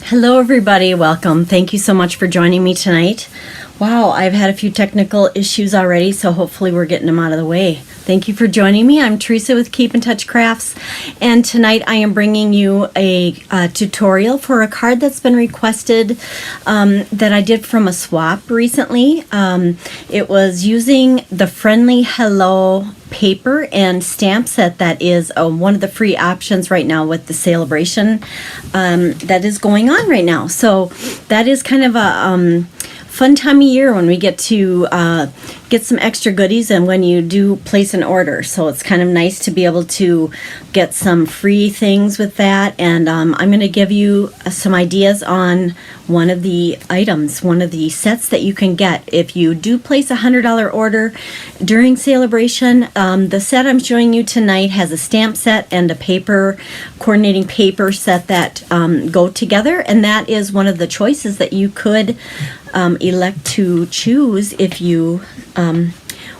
Hello everybody, welcome. Thank you so much for joining me tonight. Wow, I've had a few technical issues already, so hopefully we're getting them out of the way. Thank you for joining me. I'm Teresa with Keep in Touch Crafts, and tonight I am bringing you a tutorial for a card that's been requested that I did from a swap recently. It was using the Friendly Hello paper and stamp set that is one of the free options right now with the a-bration that is going on right now. So that is kind of a fun time of year when we get to get some extra goodies and when you do place an order. So it's kind of nice to be able to get some free things with that. And I'm going to give you some ideas on one of the items, one of the sets that you can get if you do place a $100 order during a-bration. The set I'm showing you tonight has a stamp set and a paper, coordinating paper set that go together, and that is one of the choices that you could elect to choose if you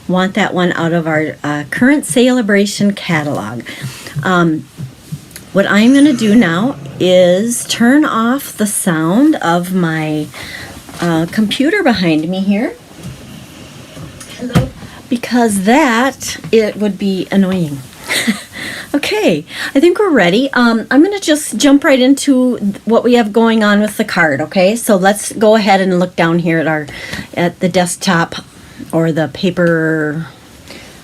want that one out of our current a-bration catalog. What I'm going to do now is turn off the sound of my computer behind me here. Hello. Because it would be annoying. Okay, I think we're ready. I'm going to just jump right into what we have going on with the card, okay? So let's go ahead and look down here at the desktop or the paper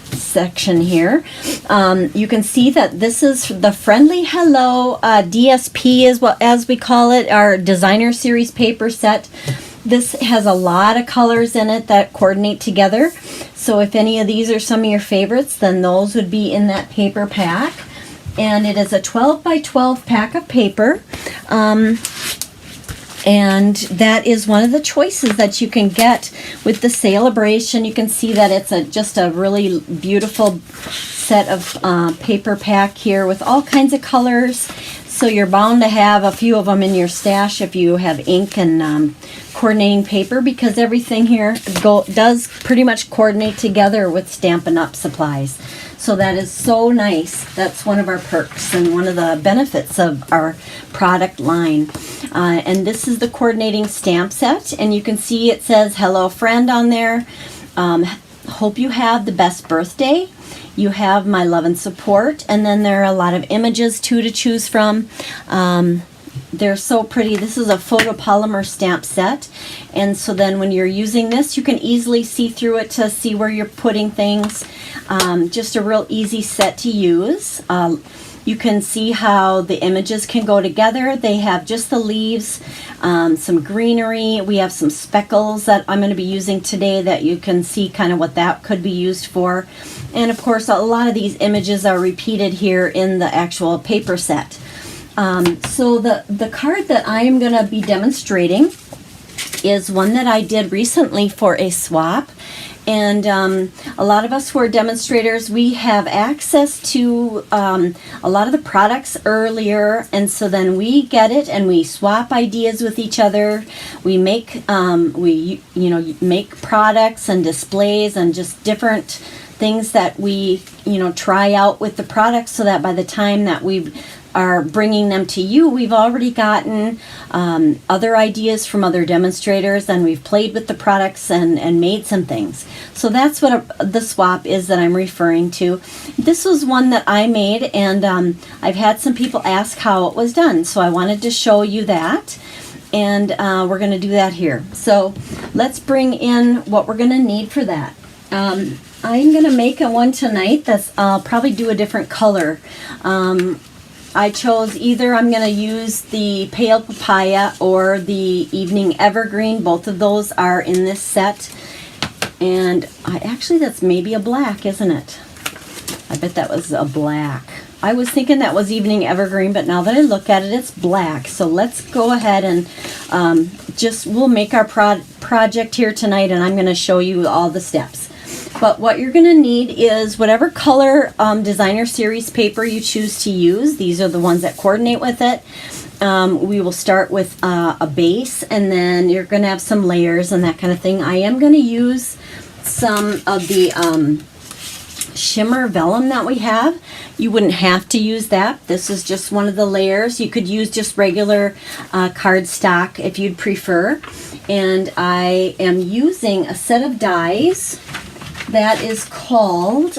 section here. You can see that this is the Friendly Hello DSP is as we call it, our designer series paper set. This has a lot of colors in it that coordinate together. So if any of these are some of your favorites, then those would be in that paper pack. And it is a 12 by 12 pack of paper. And that is one of the choices that you can get with the a-bration. You can see that it's just a really beautiful set of paper pack here with all kinds of colors. So you're bound to have a few of them in your stash if you have ink and coordinating paper, because everything here does pretty much coordinate together with Stampin' Up! Supplies. So that is so nice. That's one of our perks and one of the benefits of our product line. And this is the coordinating stamp set, and you can see it says hello friend on there. Hope you have the best birthday. You have my love and support, and then there are a lot of images too to choose from. They're so pretty. This is a photopolymer stamp set, and so then when you're using this, you can easily see through it to see where you're putting things. Just a real easy set to use. You can see how the images can go together. They have just the leaves, some greenery. We have some speckles that I'm going to be using today that you can see kind of what that could be used for. And of course, a lot of these images are repeated here in the actual paper set. So the card that I am going to be demonstrating is one that I did recently for a swap. And a lot of us who are demonstrators, we have access to a lot of the products earlier, and so then we get it and we swap ideas with each other. We make make products and displays and just different things that we try out with the products, so that by the time that we are bringing them to you, we've already gotten other ideas from other demonstrators, and we've played with the products and made some things. So that's what the swap is that I'm referring to. This was one that I made, and I've had some people ask how it was done, so I wanted to show you that, and we're going to do that here. So let's bring in what we're going to need for that. I'm going to make a one tonight that's I'll probably do a different color. I chose either I'm going to use the Pale Papaya or the Evening Evergreen. Both of those are in this set. And actually that's maybe a black, isn't it? I bet that was a black. I was thinking that was Evening Evergreen, but now that I look at it, it's black. So let's go ahead and we'll make our project here tonight, and I'm going to show you all the steps. But what you're going to need is whatever color designer series paper you choose to use. These are the ones that coordinate with it. We will start with a base, and then you're going to have some layers and that kind of thing. I am going to use some of the shimmer vellum that we have. You wouldn't have to use that. This is just one of the layers. You could use just regular cardstock if you'd prefer. And I am using a set of dies that is called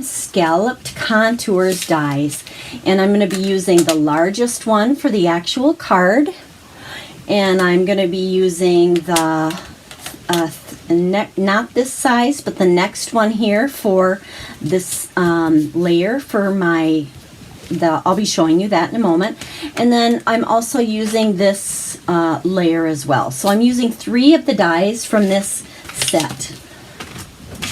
Scalloped Contours dies. And I'm going to be using the largest one for the actual card. And I'm going to be using the not this size, but the next one here for this layer for I'll be showing you that in a moment. And then I'm also using this layer as well. So I'm using 3 of the dies from this set.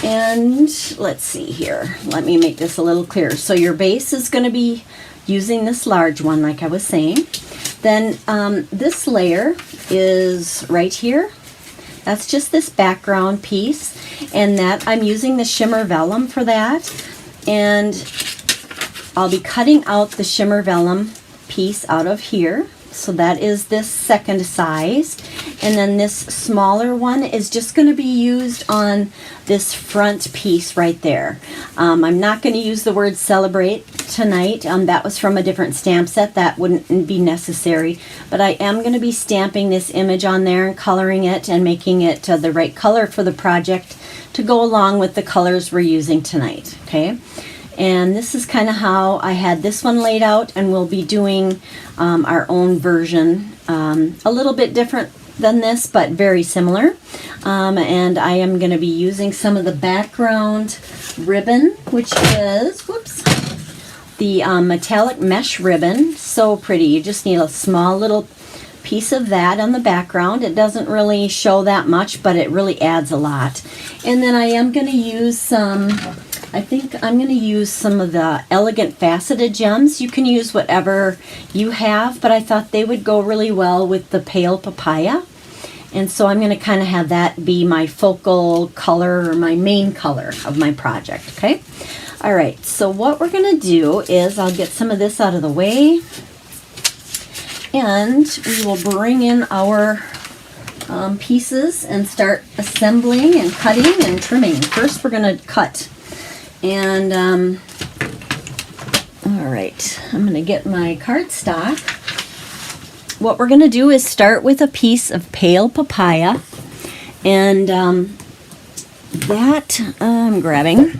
And let's see here. Let me make this a little clearer. So your base is going to be using this large one, like I was saying. Then this layer is right here. That's just this background piece, and that I'm using the shimmer vellum for that. And I'll be cutting out the shimmer vellum piece out of here. So that is this second size. And then this smaller one is just going to be used on this front piece right there. I'm not going to use the word celebrate tonight. That was from a different stamp set. That wouldn't be necessary. But I am going to be stamping this image on there and coloring it and making it the right color for the project to go along with the colors we're using tonight. Okay. And this is kind of how I had this one laid out, and we'll be doing our own version, a little bit different than this, but very similar. And I am going to be using some of the background ribbon, which is, the metallic mesh ribbon. So pretty. You just need a small little piece of that on the background. It doesn't really show that much, but it really adds a lot. And then I am going to use some, I think I'm going to use some of the elegant faceted gems. You can use whatever you have, but I thought they would go really well with the pale papaya. And so I'm going to kind of have that be my focal color, or my main color of my project, okay? All right, so what we're going to do is I'll get some of this out of the way, and we will bring in our pieces and start assembling and cutting and trimming. First, we're going to cut. And, all right, I'm going to get my cardstock. What we're going to do is start with a piece of pale papaya. And that I'm grabbing.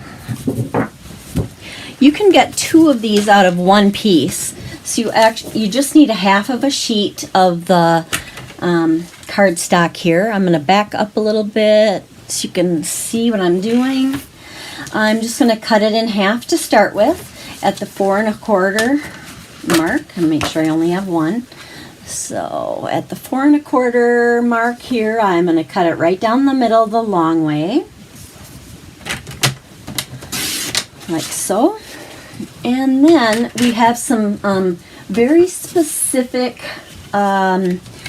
You can get 2 of these out of 1 piece. So you just need a half of a sheet of the cardstock here. I'm going to back up a little bit so you can see what I'm doing. I'm just going to cut it in half to start with at the 4 1/4 mark, and make sure I only have 1. So at the 4 1/4 mark here, I'm going to cut it right down the middle the long way, like so. And then we have some very specific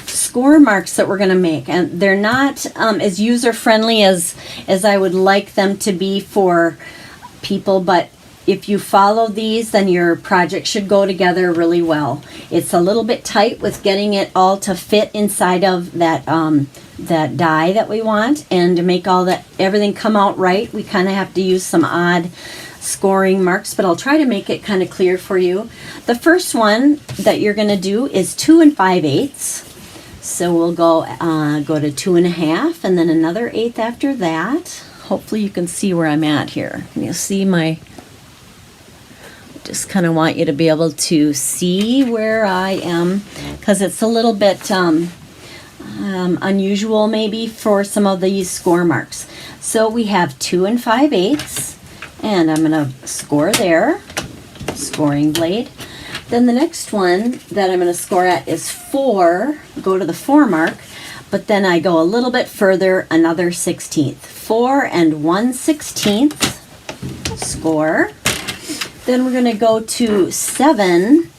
score marks that we're going to make, and they're not as user-friendly as I would like them to be for people, but if you follow these, then your project should go together really well. It's a little bit tight with getting it all to fit inside of that that die that we want, and to make everything come out right, we kind of have to use some odd scoring marks, but I'll try to make it kind of clear for you. The first one that you're going to do is 2 5/8. So we'll go to 2 1/2, and then another 1/8 after that. Hopefully you can see where I'm at here. Can you see just kind of want you to be able to see where I am, because it's a little bit unusual maybe for some of these score marks. So we have 2 5/8, and I'm going to score there, scoring blade. Then the next one that I'm going to score at is 4, go to the 4 mark, but then I go a little bit further, another 1/16. 4 1/16, score. Then we're going to go to 7,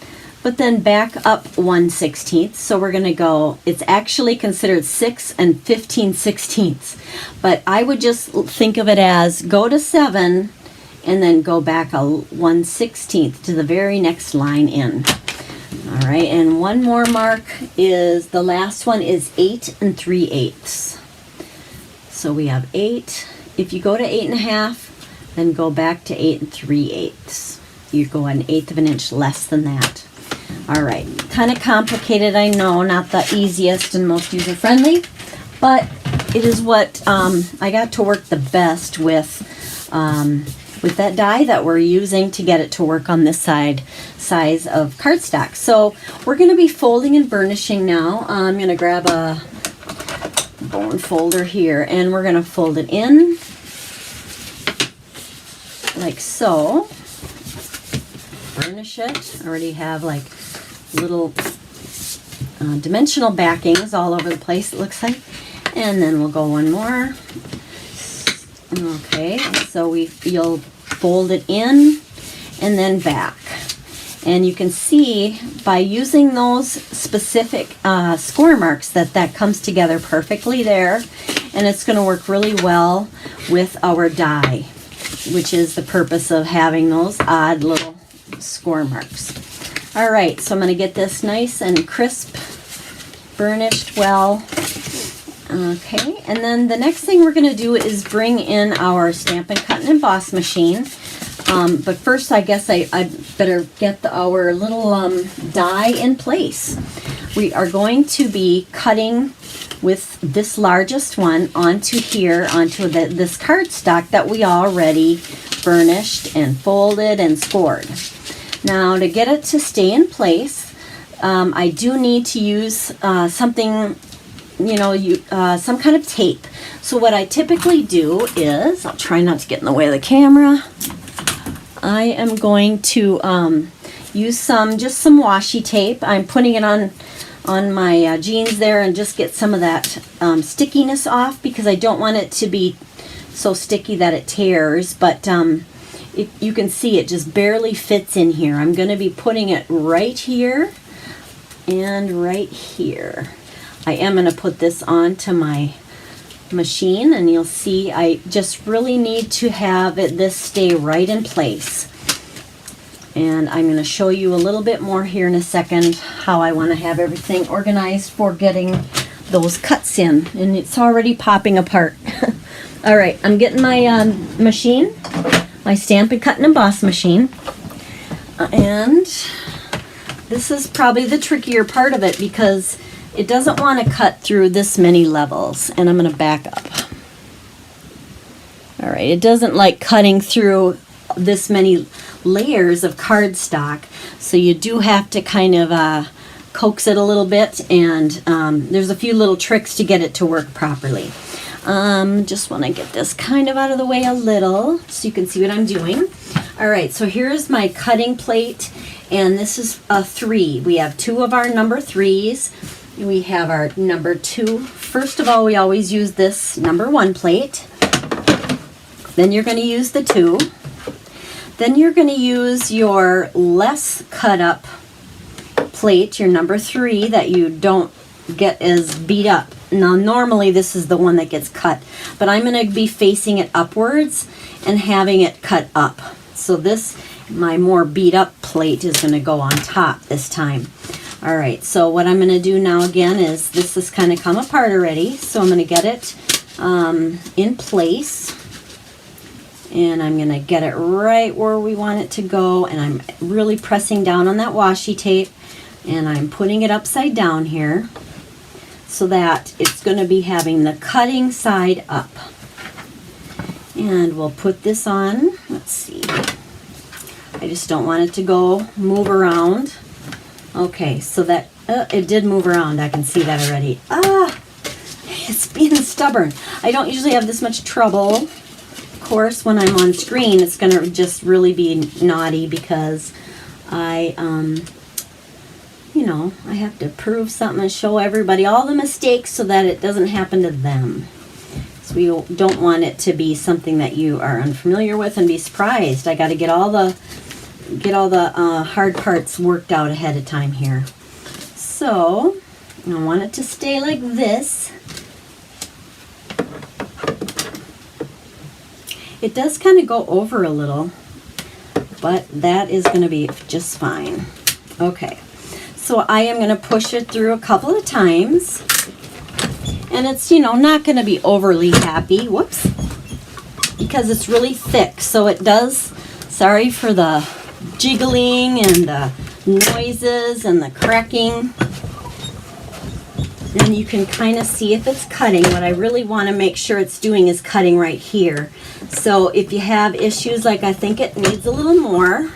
but then back up 1/16. So we're going to go, it's actually considered 6 15/16. But I would just think of it as go to 7 and then go back a 1/16 to the very next line in. All right, and one more mark is, the last one is 8 3/8. So we have 8. If you go to 8 1/2, then go back to 8 3/8. You go 1/8 of an inch less than that. All right, kind of complicated, I know, not the easiest and most user-friendly, but it is what I got to work the best with that die that we're using to get it to work on this size of cardstock. So we're going to be folding and burnishing now. I'm going to grab a bone folder here, and we're going to fold it in like so. Burnish it. I already have like little dimensional backings all over the place, it looks like. And then we'll go one more. Okay, so you'll fold it in and then back. And you can see by using those specific score marks that comes together perfectly there. And it's going to work really well with our die, which is the purpose of having those odd little score marks. All right, so I'm going to get this nice and crisp, burnished well. Okay, and then the next thing we're going to do is bring in our Stampin' Cut and Emboss machine. But first, I guess I better get our little die in place. We are going to be cutting with this largest one onto here, onto this cardstock that we already burnished and folded and scored. Now, to get it to stay in place, I do need to use something, some kind of tape. So what I typically do is, I'll try not to get in the way of the camera. I am going to use just some washi tape. I'm putting it on my jeans there and just get some of that stickiness off, because I don't want it to be so sticky that it tears. But you can see it just barely fits in here. I'm going to be putting it right here and right here. I am going to put this onto my machine, and you'll see I just really need to have this stay right in place. And I'm going to show you a little bit more here in a second how I want to have everything organized for getting those cuts in. And it's already popping apart. All right, I'm getting my machine, my Stampin' Cut and Emboss machine. And this is probably the trickier part of it, because it doesn't want to cut through this many levels. And I'm going to back up. All right, it doesn't like cutting through this many layers of cardstock, so you do have to kind of coax it a little bit, and there's a few little tricks to get it to work properly. Just want to get this kind of out of the way a little so you can see what I'm doing. All right, so here's my cutting plate, and this is a 3. We have 2 of our number 3s. We have our number 2. First of all, we always use this number 1 plate. Then you're going to use the 2. Then you're going to use your less cut up plate, your number 3, that you don't get as beat up. Now, normally this is the one that gets cut, but I'm going to be facing it upwards and having it cut up. So this, my more beat up plate, is going to go on top this time. All right, so what I'm going to do now again is, this has kind of come apart already, so I'm going to get it in place. And I'm going to get it right where we want it to go, and I'm really pressing down on that washi tape, and I'm putting it upside down here so that it's going to be having the cutting side up. And we'll put this on. Let's see. I just don't want it to move around. Okay, so that it did move around. I can see that already. It's being stubborn. I don't usually have this much trouble. Of course, when I'm on screen, it's going to just really be naughty, because I have to prove something and show everybody all the mistakes so that it doesn't happen to them. So we don't want it to be something that you are unfamiliar with and be surprised. I got to get all the hard parts worked out ahead of time here. So I want it to stay like this. It does kind of go over a little, but that is going to be just fine. Okay, so I am going to push it through a couple of times, and it's, not going to be overly happy. Whoops. because it's really thick, so it does, sorry for the jiggling and the noises and the cracking. And you can kind of see if it's cutting. What I really want to make sure it's doing is cutting right here. So if you have issues, like I think it needs a little more.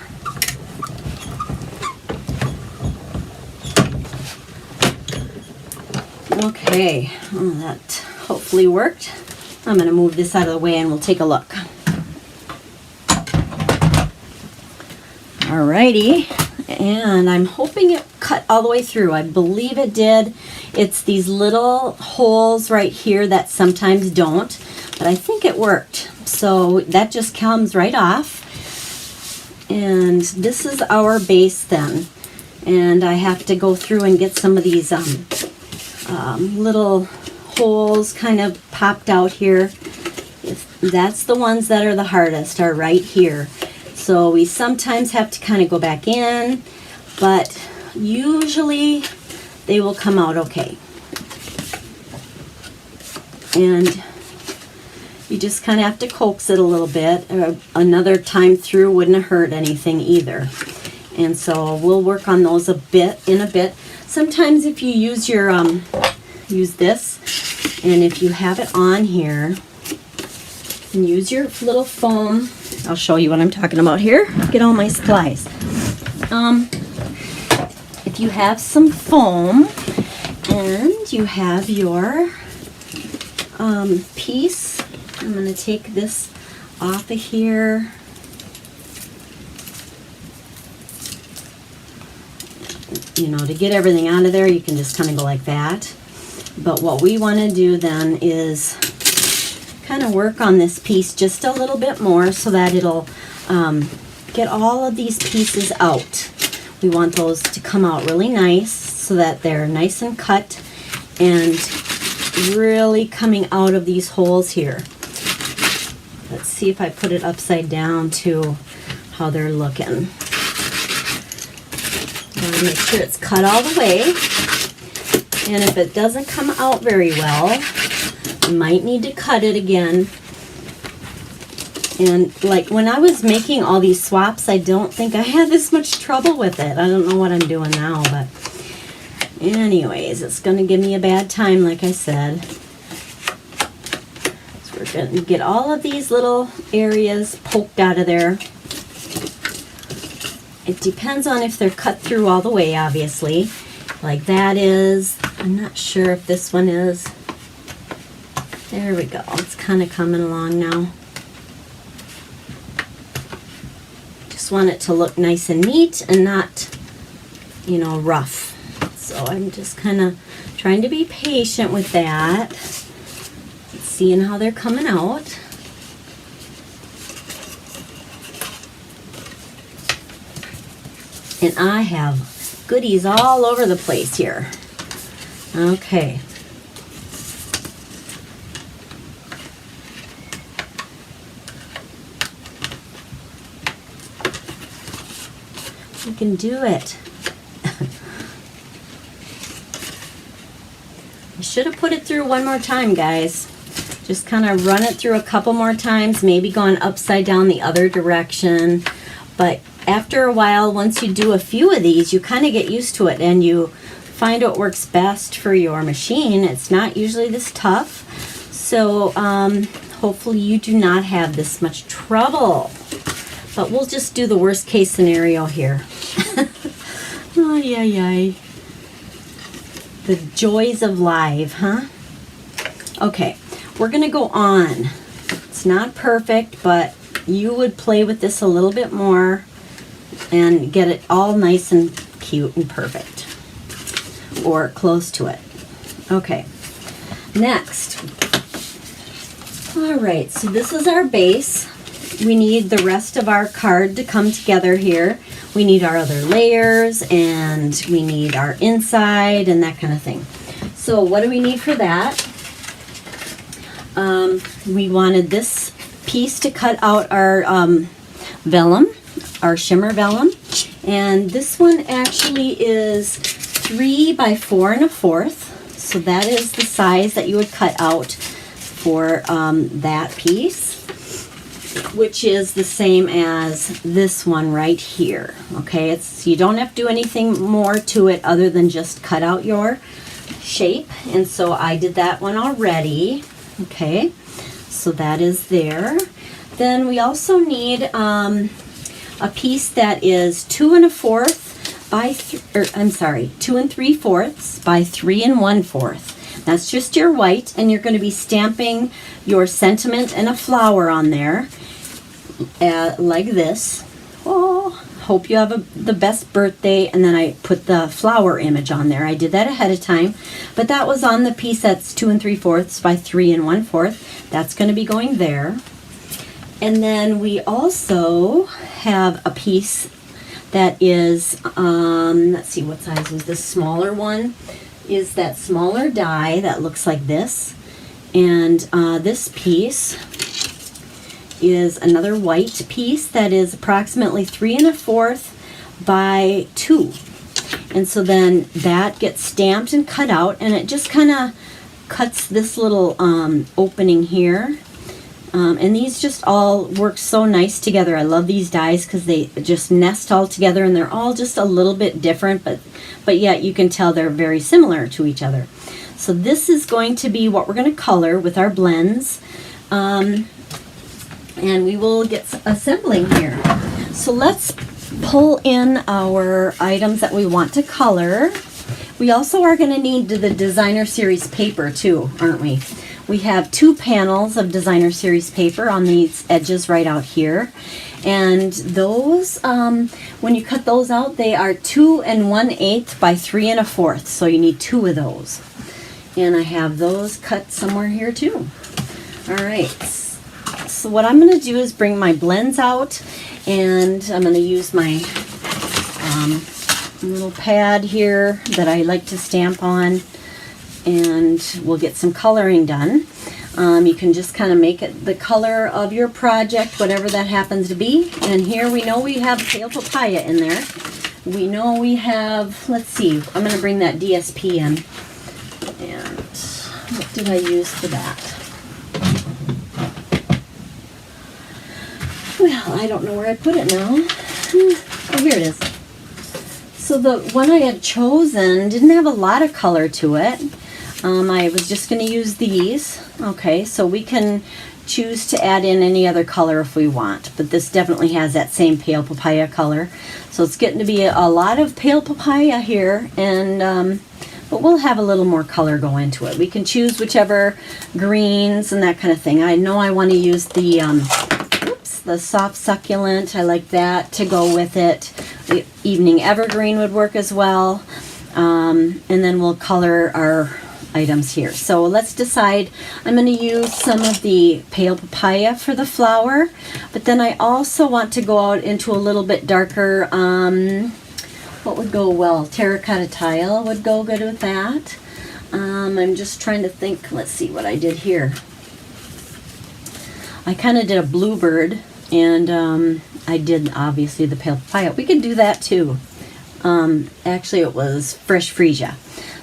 Okay, well, that hopefully worked. I'm going to move this out of the way and we'll take a look. Alrighty, and I'm hoping it cut all the way through. I believe it did. It's these little holes right here that sometimes don't, but I think it worked. So that just comes right off. And this is our base then. And I have to go through and get some of these little holes kind of popped out here. That's the ones that are the hardest, are right here. So we sometimes have to kind of go back in, but usually they will come out okay. And you just kind of have to coax it a little bit. Another time through wouldn't hurt anything either. And so we'll work on those a bit. Sometimes if you use your use this, and if you have it on here, and use your little foam. I'll show you what I'm talking about here. Get all my supplies. If you have some foam and you have your piece, I'm going to take this off of here. You know, to get everything out of there, you can just kind of go like that. But what we want to do then is kind of work on this piece just a little bit more so that it'll get all of these pieces out. We want those to come out really nice so that they're nice and cut and really coming out of these holes here. Let's see if I put it upside down to how they're looking. Gotta make sure it's cut all the way. And if it doesn't come out very well, you might need to cut it again. And like when I was making all these swaps, I don't think I had this much trouble with it. I don't know what I'm doing now, but anyways, it's going to give me a bad time, like I said. So we're going to get all of these little areas poked out of there. It depends on if they're cut through all the way, obviously. Like that is. I'm not sure if this one is. There we go. It's kind of coming along now. Just want it to look nice and neat and not, you know, rough. So I'm just kind of trying to be patient with that. Seeing how they're coming out. And I have goodies all over the place here. Okay. You can do it. I should have put it through one more time, guys. Just kind of run it through a couple more times, maybe going upside down the other direction. But after a while, once you do a few of these, you kind of get used to it and you find what works best for your machine. It's not usually this tough. So hopefully you do not have this much trouble. But we'll just do the worst case scenario here. Ay, ay, ay. The joys of live, huh? Okay, we're going to go on. It's not perfect, but you would play with this a little bit more and get it all nice and cute and perfect. Or close to it. Okay, next. All right, so this is our base. We need the rest of our card to come together here. We need our other layers and we need our inside and that kind of thing. So what do we need for that? We wanted this piece to cut out our vellum, our shimmer vellum. And this one actually is 3 by 4 1/4. So that is the size that you would cut out for that piece. which is the same as this one right here. Okay, you don't have to do anything more to it other than just cut out your shape, and so I did that one already. Okay, so that is there. Then we also need a piece that is 2 1/4 by 2 3/4 by 3 1/4. That's just your white, and you're going to be stamping your sentiment and a flower on there, like this. Oh, hope you have the best birthday, and then I put the flower image on there. I did that ahead of time, but that was on the piece that's 2 3/4 by 3 1/4. That's going to be going there. And then we also have a piece that is, let's see, what size was this smaller one? Is that smaller die that looks like this. And this piece is another white piece that is approximately 3 1/4 by 2. And so then that gets stamped and cut out, and it just kind of cuts this little opening here. And these just all work so nice together. I love these dies because they just nest all together, and they're all just a little bit different, but yet you can tell they're very similar to each other. So this is going to be what we're going to color with our blends. And we will get assembling here. So let's pull in our items that we want to color. We also are going to need the designer series paper too, aren't we? We have 2 panels of designer series paper on these edges right out here. And those, when you cut those out, they are 2 1/8 by 3 1/4. So you need 2 of those. And I have those cut somewhere here too. All right. So what I'm going to do is bring my blends out, and I'm going to use my little pad here that I like to stamp on, and we'll get some coloring done. You can just kind of make it the color of your project, whatever that happens to be. And here we know we have pale papaya in there. We know we have, let's see, I'm going to bring that DSP in. And what did I use for that? Well, I don't know where I put it now. Oh, here it is. So the one I had chosen didn't have a lot of color to it. I was just going to use these. Okay, so we can choose to add in any other color if we want, but this definitely has that same pale papaya color. So it's getting to be a lot of pale papaya here, and but we'll have a little more color go into it. We can choose whichever greens and that kind of thing. I know I want to use the soft succulent. I like that to go with it. The evening evergreen would work as well. And then we'll color our items here. So let's decide. I'm going to use some of the pale papaya for the flower, but then I also want to go out into a little bit darker, what would go well? Terracotta tile would go good with that. I'm just trying to think. Let's see what I did here. I kind of did a bluebird, and I did obviously the pale papaya. We could do that too. Actually, it was fresh freesia.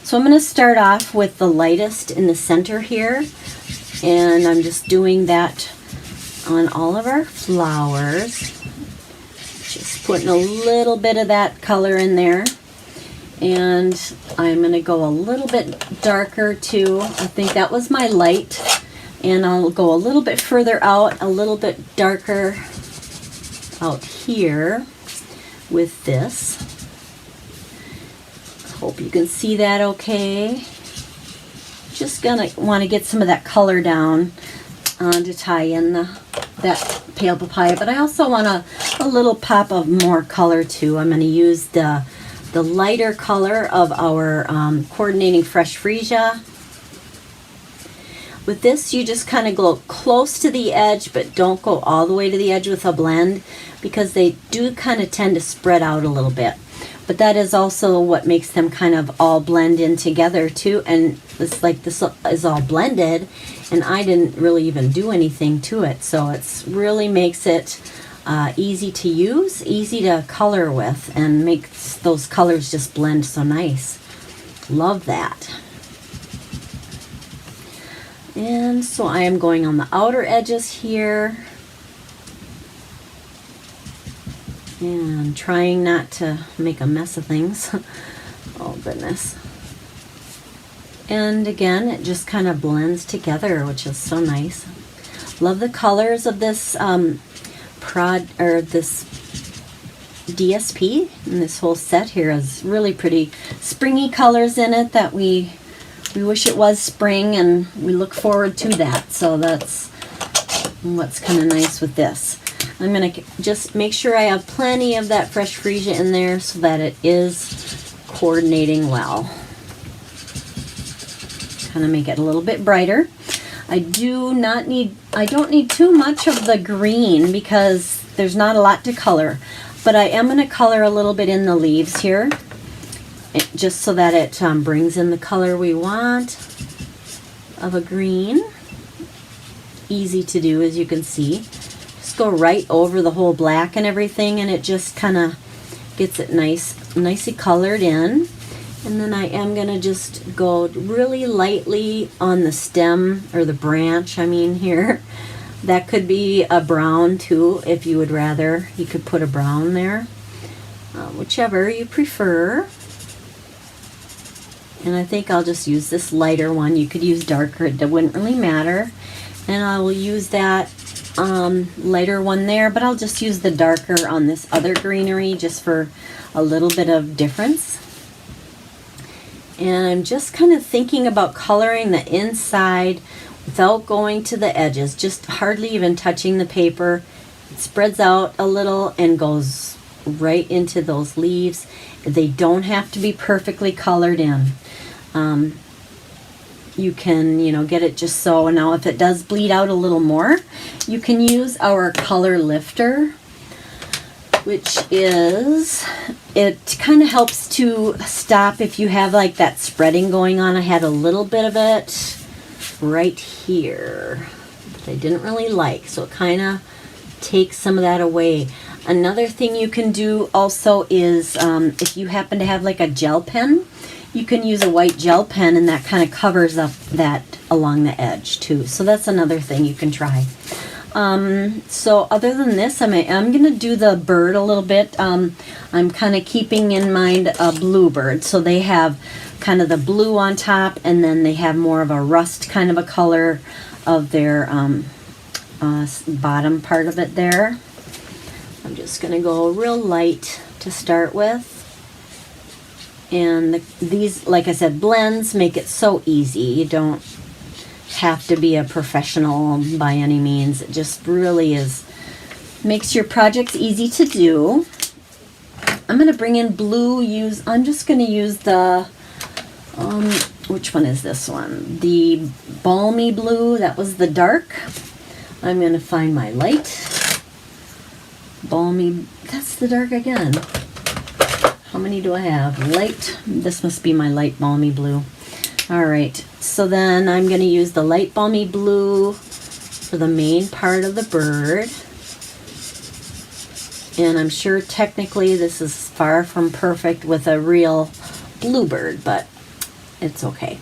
So I'm going to start off with the lightest in the center here, and I'm just doing that on all of our flowers. Just putting a little bit of that color in there, and I'm going to go a little bit darker too. I think that was my light, and I'll go a little bit further out, a little bit darker out here with this. Hope you can see that okay. Just gonna want to get some of that color down to tie in that pale papaya, but I also want a little pop of more color too. I'm going to use the lighter color of our coordinating fresh freesia. With this, you just kind of go close to the edge, but don't go all the way to the edge with a blend, because they do kind of tend to spread out a little bit. But that is also what makes them kind of all blend in together too. And it's like this is all blended, and I didn't really even do anything to it. So it's really makes it easy to use, easy to color with, and makes those colors just blend so nice. Love that. And so I am going on the outer edges here. And trying not to make a mess of things. Oh goodness. And again, it just kind of blends together, which is so nice. Love the colors of this this DSP, and this whole set here is really pretty springy colors in it that we wish it was spring, and we look forward to that. So that's what's kind of nice with this. I'm going to just make sure I have plenty of that fresh freesia in there so that it is coordinating well. Kind of make it a little bit brighter. I don't need too much of the green because there's not a lot to color, but I am going to color a little bit in the leaves here, just so that it brings in the color we want of a green. Easy to do, as you can see. Just go right over the whole black and everything, and it just kind of gets it nicely colored in. And then I am going to just go really lightly on the stem, or the branch, I mean, here. That could be a brown too, if you would rather. You could put a brown there, whichever you prefer. And I think I'll just use this lighter one. You could use darker, it wouldn't really matter. And I will use that lighter one there, but I'll just use the darker on this other greenery just for a little bit of difference. And I'm just kind of thinking about coloring the inside without going to the edges, just hardly even touching the paper. It spreads out a little and goes right into those leaves. They don't have to be perfectly colored in. You can, get it just so. Now if it does bleed out a little more, you can use our color lifter, which is, it kind of helps to stop if you have like that spreading going on. I had a little bit of it right here that I didn't really like, so it kind of takes some of that away. Another thing you can do also is if you happen to have like a gel pen, you can use a white gel pen, and that kind of covers up that along the edge too. So that's another thing you can try. So other than this, I'm going to do the bird a little bit. I'm kind of keeping in mind a bluebird. So they have kind of the blue on top, and then they have more of a rust kind of a color of their bottom part of it there. I'm just going to go real light to start with. And these, like I said, blends make it so easy. You don't have to be a professional by any means. It just really makes your projects easy to do. I'm going to bring in blue. I'm just going to use the, which one is this one? The balmy blue. That was the dark. I'm going to find my light. Balmy, that's the dark again. How many do I have? Light, this must be my light balmy blue. All right, so then I'm going to use the light balmy blue for the main part of the bird. And I'm sure technically this is far from perfect with a real bluebird, but it's okay.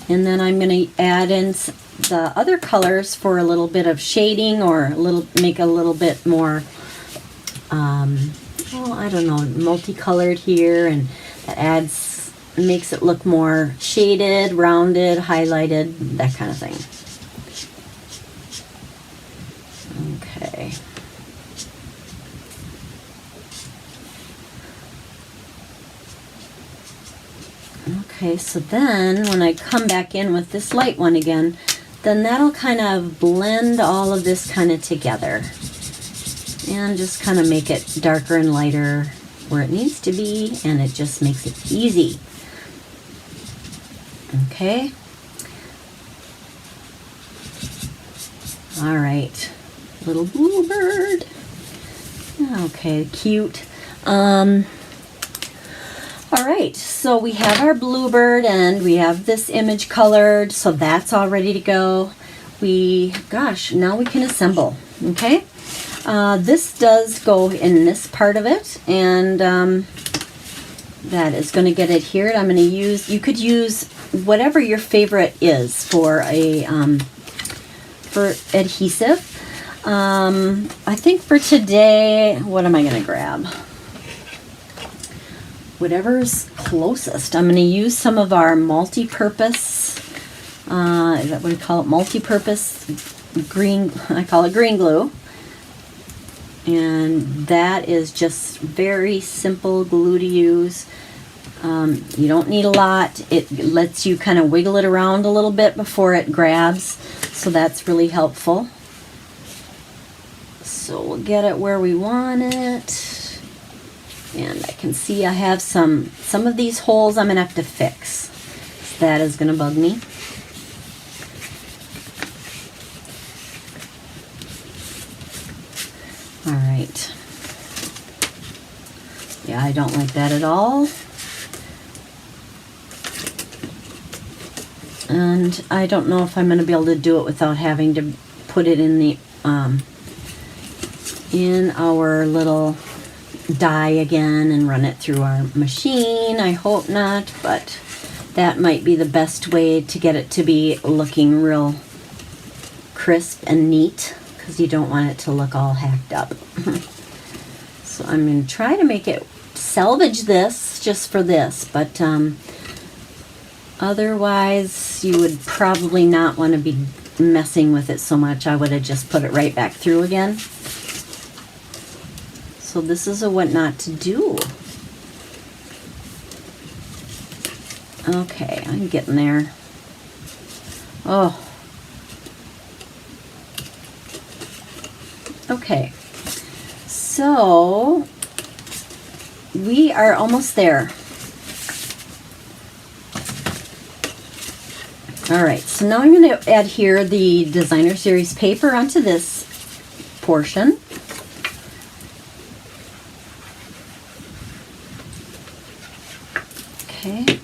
And then I'm going to add in the other colors for a little bit of shading, or make a little bit more, I don't know, multicolored here, and that makes it look more shaded, rounded, highlighted, that kind of thing. Okay. Okay, so then when I come back in with this light one again, then that'll kind of blend all of this kind of together and just kind of make it darker and lighter where it needs to be, and it just makes it easy. Okay. All right, little bluebird. Okay, cute. All right, so we have our bluebird, and we have this image colored, so that's all ready to go. Now we can assemble, okay? This does go in this part of it, and that is going to get adhered. I'm going to you could use whatever your favorite is for for adhesive. I think for today, what am I going to grab? Whatever's closest. I'm going to use some of our multi-purpose, is that what we call it? Multi-purpose green, I call it green glue. And that is just very simple glue to use. You don't need a lot. It lets you kind of wiggle it around a little bit before it grabs. So that's really helpful. So we'll get it where we want it. And I can see I have some of these holes I'm gonna have to fix. That is gonna bug me. All right. Yeah, I don't like that at all. And I don't know if I'm gonna be able to do it without having to put it in the in our little die again and run it through our machine. I hope not, but that might be the best way to get it to be looking real crisp and neat, because you don't want it to look all hacked up. So I'm going to try to make it salvage this just for this, but otherwise you would probably not want to be messing with it so much. I would have just put it right back through again. So this is a what not to do. Okay, I'm getting there. Oh. Okay. So we are almost there. All right, so now I'm going to adhere the designer series paper onto this portion. Okay.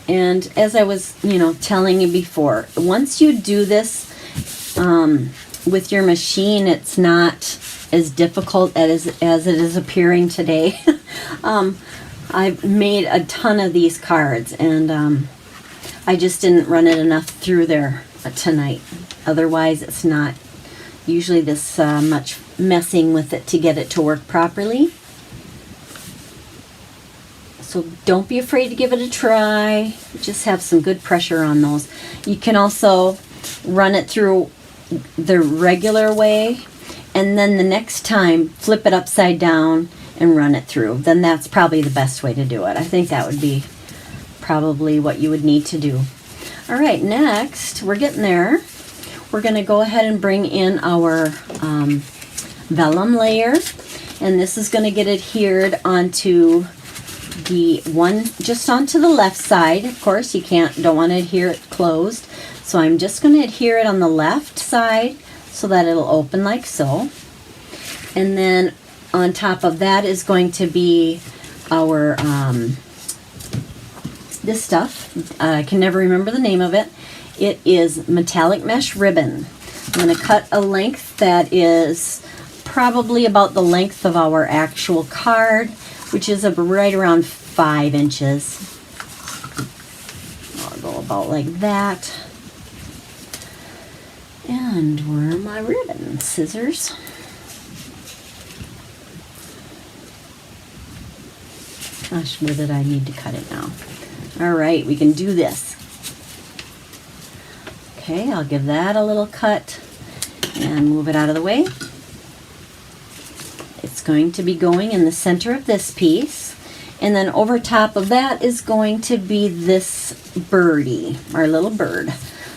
And as I was, telling you before, once you do this with your machine, it's not as difficult as it is appearing today. I've made a ton of these cards, and I just didn't run it enough through there tonight. Otherwise, it's not usually this much messing with it to get it to work properly. So don't be afraid to give it a try. Just have some good pressure on those. You can also run it through the regular way, and then the next time flip it upside down and run it through. Then that's probably the best way to do it. I think that would be probably what you would need to do. All right, next, we're getting there. We're going to go ahead and bring in our vellum layer, and this is going to get adhered onto the one just onto the left side. Of course, you don't want to adhere it closed, so I'm just going to adhere it on the left side so that it'll open like so. And then on top of that is going to be our this stuff. I can never remember the name of it. It is metallic mesh ribbon. I'm going to cut a length that is probably about the length of our actual card, which is right around 5 inches. I'll go about like that. And where are my ribbon scissors? Gosh, where did I need to cut it now? All right, we can do this. Okay, I'll give that a little cut and move it out of the way. It's going to be going in the center of this piece, and then over top of that is going to be this birdie, our little bird.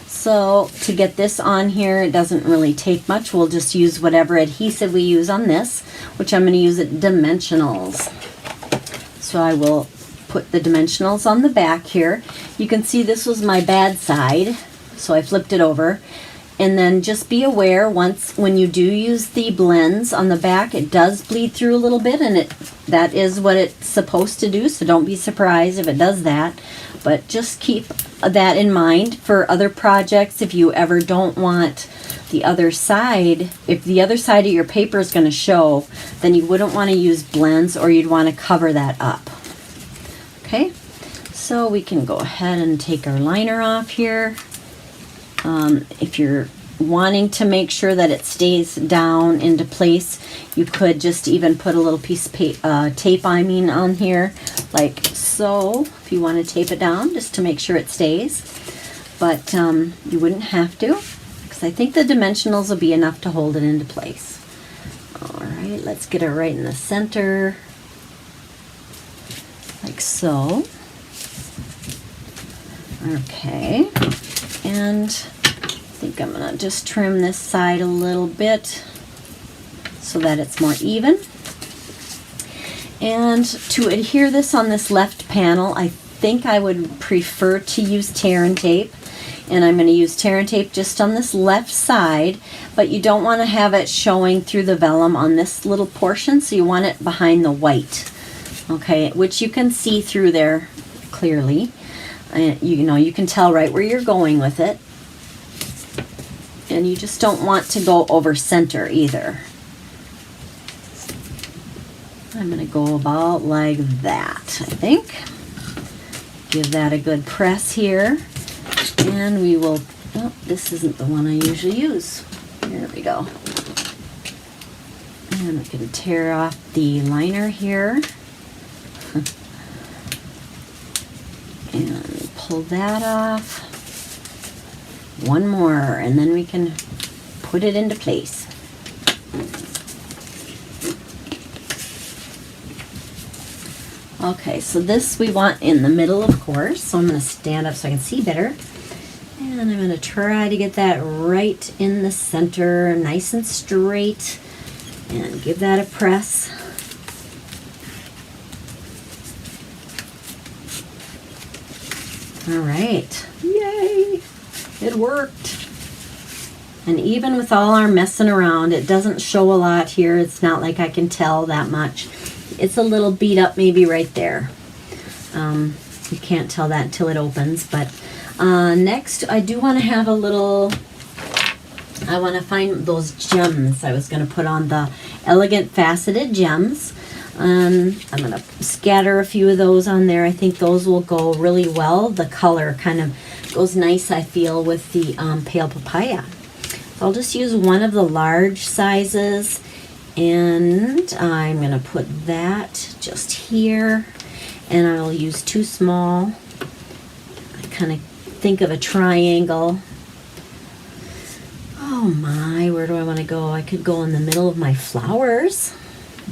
So to get this on here, it doesn't really take much. We'll just use whatever adhesive we use on this, which I'm going to use at dimensionals. So I will put the dimensionals on the back here. You can see this was my bad side, so I flipped it over. And then just be aware, when you do use the blends on the back, it does bleed through a little bit, and that is what it's supposed to do, so don't be surprised if it does that. But just keep that in mind for other projects. If you ever don't want the other side, if the other side of your paper is going to show, then you wouldn't want to use blends, or you'd want to cover that up. Okay, So we can go ahead and take our liner off here. If you're wanting to make sure that it stays down into place, you could just even put a little piece of tape, on here, like so, if you want to tape it down just to make sure it stays. But you wouldn't have to, because I think the dimensionals will be enough to hold it into place. All right, let's get it right in the center, like so. Okay, and I think I'm gonna just trim this side a little bit so that it's more even. And to adhere this on this left panel, I think I would prefer to use tear and tape. And I'm going to use tear and tape just on this left side, but you don't want to have it showing through the vellum on this little portion, so you want it behind the white, okay, which you can see through there clearly. You know, you can tell right where you're going with it. And you just don't want to go over center either. I'm going to go about like that, I think. Give that a good press here. And we will, oh, this isn't the one I usually use. There we go. And we can tear off the liner here. And pull that off. One more, and then we can put it into place. Okay, so this we want in the middle, of course, so I'm going to stand up so I can see better. And I'm going to try to get that right in the center, nice and straight, and give that a press. All right, yay, it worked. And even with all our messing around, it doesn't show a lot here. It's not like I can tell that much. It's a little beat up maybe right there. You can't tell that until it opens. But next, I do want to have a little, I want to find those gems I was going to put on, the elegant faceted gems. I'm going to scatter a few of those on there. I think those will go really well. The color kind of goes nice, I feel, with the pale papaya. So I'll just use one of the large sizes, and I'm going to put that just here, and I'll use two small. I kind of think of a triangle. Oh my, where do I want to go? I could go in the middle of my flowers.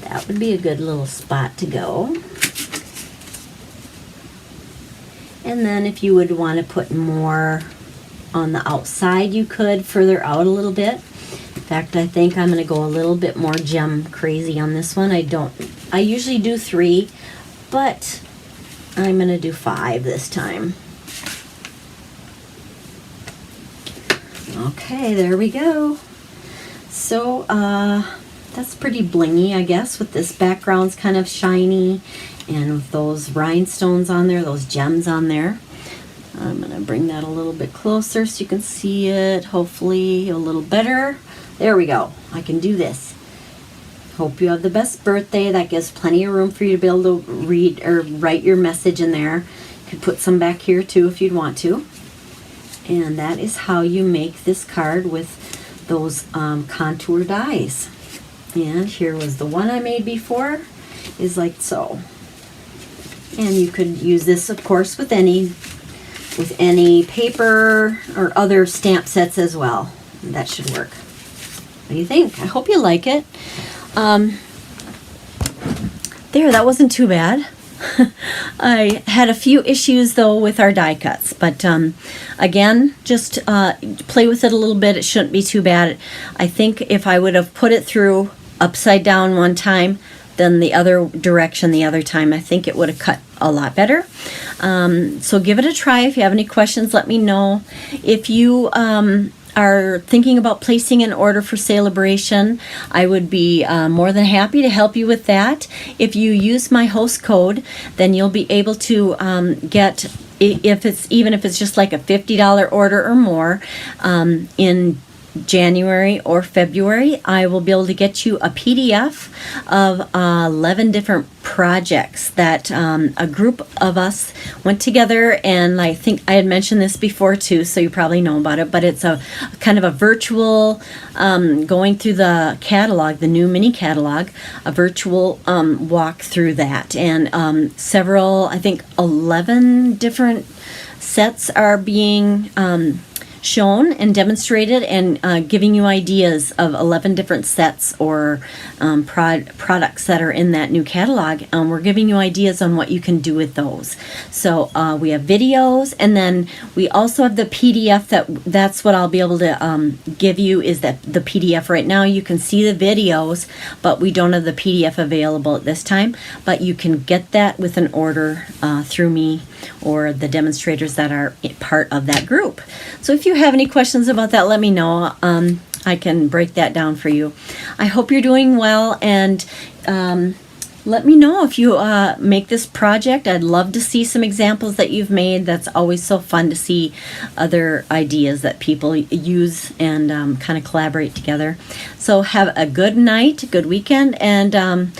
That would be a good little spot to go. And then if you would want to put more on the outside, you could further out a little bit. In fact, I think I'm going to go a little bit more gem crazy on this one. I usually do 3, but I'm going to do 5 this time. Okay, there we go. So, that's pretty blingy, I guess, with this background's kind of shiny, and with those rhinestones on there, those gems on there. I'm going to bring that a little bit closer so you can see it, hopefully a little better. There we go. I can do this. Hope you have the best birthday. That gives plenty of room for you to be able to read or write your message in there. You could put some back here too if you'd want to. And that is how you make this card with those contour dies. And here was the one I made before, is like so. And you could use this, of course, with any paper or other stamp sets as well. That should work. What do you think? I hope you like it. There, that wasn't too bad. I had a few issues though with our die cuts, but again, just play with it a little bit. It shouldn't be too bad. I think if I would have put it through upside down one time, then the other direction the other time, I think it would have cut a lot better. So give it a try. If you have any questions, let me know. If you are thinking about placing an order for a-bration, I would be more than happy to help you with that. If you use my host code, then you'll be able to even if it's just like a $50 order or more, in January or February, I will be able to get you a PDF of 11 different projects that a group of us went together, and I think I had mentioned this before too, so you probably know about it, but it's a kind of a virtual going through the catalog, the new mini catalog, a virtual walk through that, and several, I think 11 different sets are being shown and demonstrated, and giving you ideas of 11 different sets or products that are in that new catalog. We're giving you ideas on what you can do with those. So we have videos, and then we also have the PDF. That's what I'll be able to give you, is that the PDF. Right now you can see the videos, but we don't have the PDF available at this time, but you can get that with an order through me or the demonstrators that are part of that group. So if you have any questions about that, let me know. I can break that down for you. I hope you're doing well, and let me know if you make this project. I'd love to see some examples that you've made. That's always so fun to see other ideas that people use and kind of collaborate together. So have a good night, good weekend, and